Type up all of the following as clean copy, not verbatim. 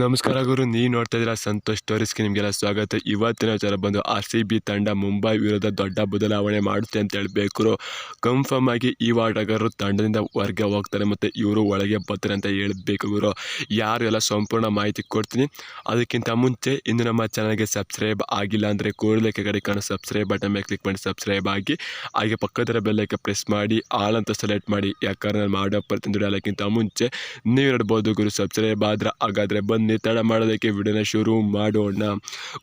ನಮಸ್ಕಾರ ಗುರು, ನೀವು ನೋಡ್ತಾ ಇದ್ದೀರಾ ಸಂತೋಷ್ ಸ್ಟೋರೀಸ್ಗೆ ನಿಮಗೆಲ್ಲ ಸ್ವಾಗತ. ಇವತ್ತಿನ ವಿಚಾರ ಬಂದು RCB ತಂಡ ಮುಂಬೈ ವಿರುದ್ಧ ದೊಡ್ಡ ಬದಲಾವಣೆ ಮಾಡುತ್ತೆ ಅಂತ ಹೇಳಬೇಕು. ಕನ್ಫರ್ಮ್ ಆಗಿ ಈ ಆಟಗಾರರು ತಂಡದಿಂದ ಹೊರಗೆ ಹೋಗ್ತಾರೆ ಮತ್ತು ಇವರು ಒಳಗೆ ಬರ್ತಾರೆ ಅಂತ ಹೇಳಬೇಕು ಗುರು. ಯಾರು ಎಲ್ಲ ಸಂಪೂರ್ಣ ಮಾಹಿತಿ ಕೊಡ್ತೀನಿ. ಅದಕ್ಕಿಂತ ಮುಂಚೆ ಇನ್ನು ನಮ್ಮ ಚಾನಲ್ಗೆ ಸಬ್ಸ್ಕ್ರೈಬ್ ಆಗಿಲ್ಲ ಅಂದರೆ ಕೂಡಲೇ ಕೆಳಗಡೆ ಕಾಣೋ ಸಬ್ಸ್ಕ್ರೈಬ್ ಬಟನ್ ಮೇಲೆ ಕ್ಲಿಕ್ ಮಾಡಿ ಸಬ್ಸ್ಕ್ರೈಬ್ ಆಗಿ, ಹಾಗೆ ಪಕ್ಕದ ಬೆಲ್ಲೈಕನ್ ಪ್ರೆಸ್ ಮಾಡಿ ಆಲ್ ಅಂತ ಸೆಲೆಕ್ಟ್ ಮಾಡಿ. ಯಾಕಂದ್ರೆ ನಾನು ಮಾಡೋ ಪ್ರತಿಯೊಂದು ಹೇಳೋಕ್ಕಿಂತ ಮುಂಚೆ ನೀವು ನೋಡ್ಬೋದು ಗುರು. ಸಬ್ಸ್ಕ್ರೈಬ್ ಆದ್ರೆ ಹಾಗಾದರೆ ಬನ್ನಿ ತಡ ಮಾಡೋದಕ್ಕೆ ವಿಡಿಯೋನ ಶುರು ಮಾಡೋಣ.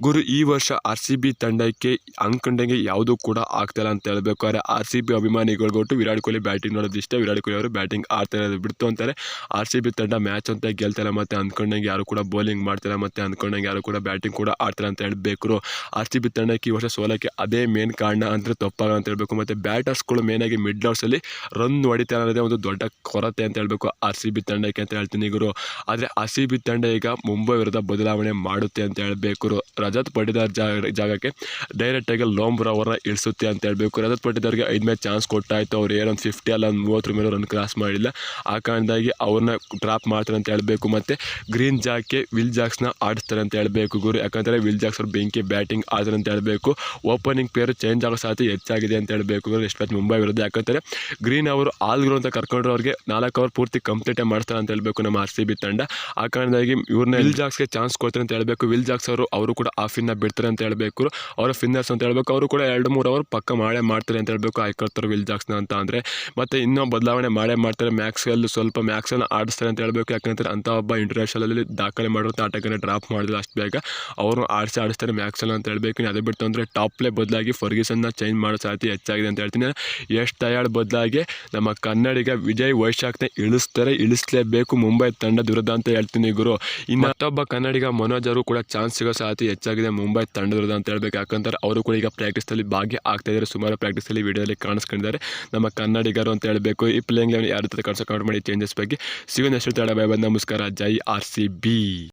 ಗುರು, ಈ ವರ್ಷ RCB ತಂಡಕ್ಕೆ ಅಂದ್ಕೊಂಡಂಗೆ ಯಾವುದೂ ಕೂಡ ಆಗ್ತಾಯಿಲ್ಲ ಅಂತ ಹೇಳಬೇಕು. ಆದರೆ RCB ಅಭಿಮಾನಿಗಳ್ಗೊಟ್ಟು ವಿರಾಟ್ ಕೊಹ್ಲಿ ಬ್ಯಾಟಿಂಗ್ ನೋಡೋದು ಇಷ್ಟ. ವಿರಾಟ್ ಕೊಹ್ಲಿ ಅವರು ಬ್ಯಾಟಿಂಗ್ ಆಡ್ತಾ ಇರೋದು ಬಿಡ್ತು ಅಂತಾರೆ. RCB ತಂಡ ಮ್ಯಾಚ್ ಅಂತ ಗೆಲ್ತಾಯಿಲ್ಲ, ಮತ್ತು ಅಂದ್ಕೊಂಡಂಗೆ ಯಾರು ಕೂಡ ಬೌಲಿಂಗ್ ಮಾಡ್ತಾರೆ, ಮತ್ತು ಅಂದ್ಕೊಂಡಂಗೆ ಯಾರು ಕೂಡ ಬ್ಯಾಟಿಂಗ್ ಕೂಡ ಆಡ್ತಾರೆ ಅಂತ ಹೇಳಬೇಕು. RCB ತಂಡಕ್ಕೆ ಈ ವರ್ಷ ಸೋಲಕ್ಕೆ ಅದೇ ಮೇನ್ ಕಾರಣ ಅಂದರೆ ತಪ್ಪಾಗ ಅಂತ ಹೇಳಬೇಕು. ಮತ್ತು ಬ್ಯಾಟರ್ಸ್ಗಳು ಮೇನಾಗಿ ಮಿಡ್ ಓವರ್ಸಲ್ಲಿ ರನ್ ಹೊಡಿತಾ ಇರೋದೇ ಒಂದು ದೊಡ್ಡ ಕೊರತೆ ಅಂತ ಹೇಳಬೇಕು RCB ತಂಡಕ್ಕೆ ಅಂತ ಹೇಳ್ತೀನಿ ಗುರು. ಆದರೆ RCB ತಂಡ ಈಗ ಮುಂಬೈ ವಿರುದ್ಧ ಬದಲಾವಣೆ ಮಾಡುತ್ತೆ ಅಂತ ಹೇಳಬೇಕು. ರಜತ್ ಪಟಿದಾರ್ ಜಾಗಕ್ಕೆ ಡೈರೆಕ್ಟಾಗಿ ಲೋಂಬ್ರಾ ಅವರನ್ನ ಇಳಿಸುತ್ತೆ ಅಂತ ಹೇಳಬೇಕು. ರಜತ್ ಪಟಿದಾರ್ಗೆ 5 ಮ್ಯಾಚ್ ಚಾನ್ಸ್ ಕೊಟ್ಟಾಯಿತು. ಅವ್ರು ಏನೊಂದು 50 ಅಲ್ಲ, 30 ಮೇಲೆ ರನ್ ಕ್ರಾಸ್ ಮಾಡಿಲ್ಲ. ಆ ಕಾರಣದಾಗಿ ಅವ್ರನ್ನ ಡ್ರಾಪ್ ಮಾಡ್ತಾರೆ ಅಂತ ಹೇಳಬೇಕು. ಮತ್ತು ಗ್ರೀನ್ ಜಾಕ್ಗೆ ವಿಲ್ ಜಾಕ್ಸ್ನ ಆಡಿಸ್ತಾರೆ ಅಂತ ಹೇಳಬೇಕು ಗುರು. ಯಾಕಂದರೆ ವಿಲ್ ಜಾಕ್ಸ್ ಅವ್ರು ಬೆಂಕಿ ಬ್ಯಾಟಿಂಗ್ ಆಡ್ತಾರೆ ಅಂತ ಹೇಳಬೇಕು. ಓಪನಿಂಗ್ ಪೇರು ಚೇಂಜ್ ಆಗೋ ಸಾಧ್ಯತೆ ಹೆಚ್ಚಾಗಿದೆ ಅಂತ ಹೇಳಬೇಕು ಗುರು ನೆಕ್ಸ್ಟ್ ಮ್ಯಾಚ್ ಮುಂಬೈ ವಿರುದ್ಧ. ಯಾಕಂದರೆ ಗ್ರೀನ್ ಅವರು ಆಲ್ಗ್ರು ಅಂತ ಕರ್ಕೊಂಡ್ರೆ ಅವ್ರಿಗೆ 4 ಓವರ್ ಪೂರ್ತಿ ಕಂಪ್ಲೀಟೇ ಮಾಡ್ತಾರೆ ಅಂತ ಹೇಳಬೇಕು ನಮ್ಮ RCB ತಂಡ. ಆ ಕಾರಣದಾಗಿ ಇವ್ರನ್ನ ವಿಲ್ ಜಾಕ್ಸ್ಗೆ ಚಾನ್ಸ್ ಕೊಡ್ತಾರೆ ಅಂತ ಹೇಳಬೇಕು. ವಿಲ್ ಜಾಕ್ಸ್ ಅವರು ಕೂಡ ಆಫಿನ ಬಿಡ್ತಾರೆ ಅಂತ ಹೇಳಬೇಕು. ಅವರ ಫಿನ್ನರ್ಸ್ ಅಂತ ಹೇಳಬೇಕು. ಅವರು ಕೂಡ 2-3 ಓವರ್ ಪಕ್ಕ ಮಾಡೇ ಮಾಡ್ತಾರೆ ಅಂತ ಹೇಳಬೇಕು. ಆಯ್ಕೊಳ್ತಾರೆ ವಿಲ್ ಜಾಕ್ಸ್ನ ಅಂತ ಅಂದರೆ. ಮತ್ತು ಇನ್ನೂ ಬದಲಾವಣೆ ಮಾಡೇ ಮಾಡ್ತಾರೆ. ಮ್ಯಾಕ್ಸ್ವೆಲ್ ಆಡಿಸ್ತಾರೆ ಅಂತ ಹೇಳಬೇಕು. ಯಾಕಂದರೆ ಅಂಥ ಒಬ್ಬ ಇಂಟರ್ನ್ಯಾಷನಲಲ್ಲಿ ದಾಖಲೆ ಮಾಡುವಂಥ ಆಟಗಾರನ ಡ್ರಾಪ್ ಮಾಡಿದ್ರೆ ಅಷ್ಟು ಬೇಗ ಅವರು ಆಡಿಸ್ತಾರೆ ಮ್ಯಾಕ್ಸ್ವೆಲ್ ಅಂತ ಹೇಳಬೇಕು. ಅದೇ ಬಿಟ್ಟು ಅಂದರೆ ಟಾಪ್ ಪ್ಲೇ ಬದಲಾಗಿ ಫರ್ಗ್ಯೂಸನ್ನ ಚೇಂಜ್ ಮಾಡೋ ಸಾಧ್ಯತೆ ಹೆಚ್ಚಾಗಿದೆ ಅಂತ ಹೇಳ್ತೀನಿ. ಯಶ್ ದಯಾಳ್ ಬದಲಾಗಿ ನಮ್ಮ ಕನ್ನಡಿಗ ವಿಜಯ್ ವೈಶಾಖ್ನ ಇಳಿಸಲೇಬೇಕು ಮುಂಬೈ ತಂಡದ ವಿರುದ್ಧ ಅಂತ ಹೇಳ್ತೀನಿ ಗುರು. ಇನ್ನು ಮತ್ತೊಬ್ಬ ಕನ್ನಡಿಗ ಮನೋಜ್ ಅವರು ಕೂಡ ಚಾನ್ಸ್ ಸಿಗೋ ಸಾಧ್ಯತೆ ಹೆಚ್ಚಾಗಿದೆ ಮುಂಬೈ ತಂಡದ ವಿರುದ್ಧ ಅಂತ ಹೇಳಬೇಕು. ಯಾಕಂದರೆ ಅವರು ಕೂಡ ಈಗ ಪ್ರಾಕ್ಟೀಸಲ್ಲಿ ಭಾಗಿ ಆಗ್ತಾ ಇದ್ದಾರೆ. ಸುಮಾರು ಪ್ರಾಕ್ಟೀಸಲ್ಲಿ ವಿಡಿಯೋದಲ್ಲಿ ಕಾಣಿಸ್ಕೊಂಡಿದ್ದಾರೆ ನಮ್ಮ ಕನ್ನಡಿಗರು ಅಂತ ಹೇಳಬೇಕು. ಈ ಪ್ಲೇಯಿಂಗ್ ಲೆವೆನ್ ಯಾವ ರೀತಿ ಕಾಣಿಸೋ ಕಮೆಂಟ್ ಮಾಡಿ. ಚೇಂಜಸ್ ಬಗ್ಗೆ ಸಿಗೋ ನೆಕ್ಸ್ಟ್ ತಡ. ಬೈ, ನಮಸ್ಕಾರ. ಜೈ RCB.